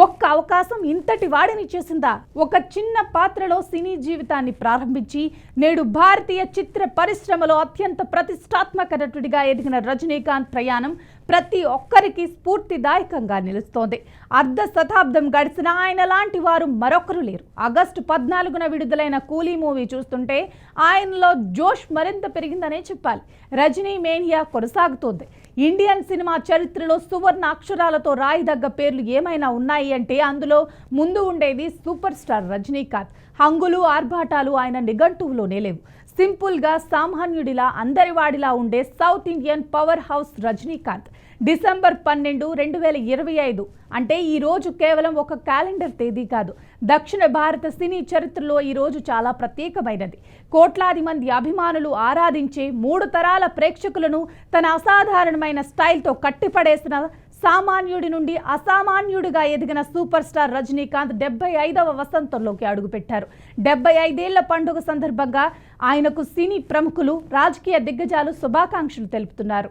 ఒక్క అవకాశం ఇంతటి వాడిని చేసిందా? ఒక చిన్న పాత్రలో సినీ జీవితాన్ని ప్రారంభించి నేడు భారతీయ చిత్ర పరిశ్రమలో అత్యంత ప్రతిష్టాత్మక నటుడిగా ఎదిగిన రజనీకాంత్ ప్రయాణం ప్రతి ఒక్కరికి స్ఫూర్తిదాయకంగా నిలుస్తోంది. అర్ధ శతాబ్దం గడిచిన ఆయన లాంటి వారు మరొకరు లేరు. ఆగస్టు 14న విడుదలైన కూలీ మూవీ చూస్తుంటే ఆయనలో జోష్ మరింత పెరిగిందనే చెప్పాలి. రజనీ మేనియా కొనసాగుతోంది. ఇండియన్ సినిమా చరిత్రలో సువర్ణ అక్షరాలతో రాయిదగ్గ పేర్లు ఏమైనా ఉన్నాయి అంటే అందులో ముందు ఉండేది సూపర్ స్టార్ రజనీకాంత్. హంగులు ఆర్భాటాలు ఆయన నిఘంటువులోనే లేవు. సింపుల్గా సామాన్యుడిలా అందరివాడిలా ఉండే south Indian power house Rajinikanth. December 12, 2025 అంటే ఈ రోజు కేవలం ఒక క్యాలెండర్ తేదీ కాదు. దక్షిణ భారత సినీ చరిత్రలో ఈ రోజు చాలా ప్రత్యేకమైనది. కోట్లాది మంది అభిమానులు ఆరాధించే 3 తరాల ప్రేక్షకులను తన అసాధారణమైన స్టైల్తో కట్టిపడేసిన సామాన్యుడి నుండి అసామాన్యుడిగా ఎదిగిన సూపర్ స్టార్ రజనీకాంత్ 75వ వసంతంలోకి అడుగుపెట్టారు. 75 ఏళ్ల పండుగ సందర్భంగా ఆయనకు సినీ ప్రముఖులు, రాజకీయ దిగ్గజాలు శుభాకాంక్షలు తెలుపుతున్నారు.